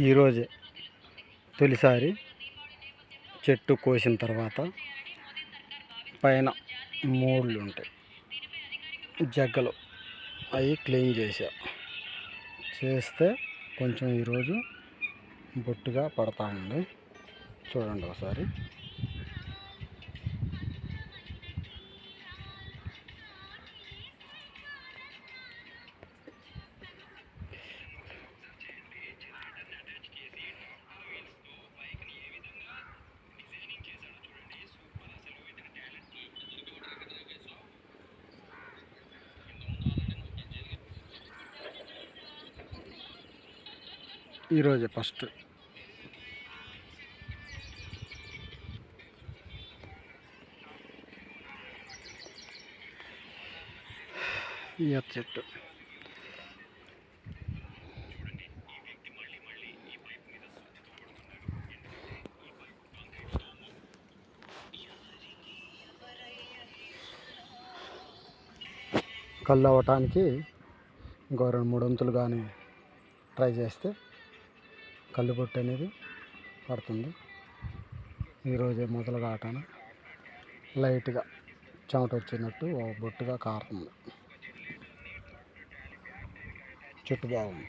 ఈరోజే తొలిసారి చెట్టు కోసిన తర్వాత పైన మూళ్ళు ఉంటాయి జగ్గలు అవి క్లీన్ చేస్తే కొంచెం ఈరోజు బొట్టుగా పడతా ఉంది. చూడండి ఒకసారి. ఈరోజే ఫస్ట్ ఈ చెట్టు కళ్ళు అవ్వటానికి ఇంకో 2-3 వంతులు కానీ ట్రై చేస్తే కళ్ళు బొట్టు అనేది పడుతుంది. ఈరోజే మొదలు కాటాన లైట్గా చెమట వచ్చినట్టు బొట్టుగా కారుతుంది. చెట్టు బాగుంది.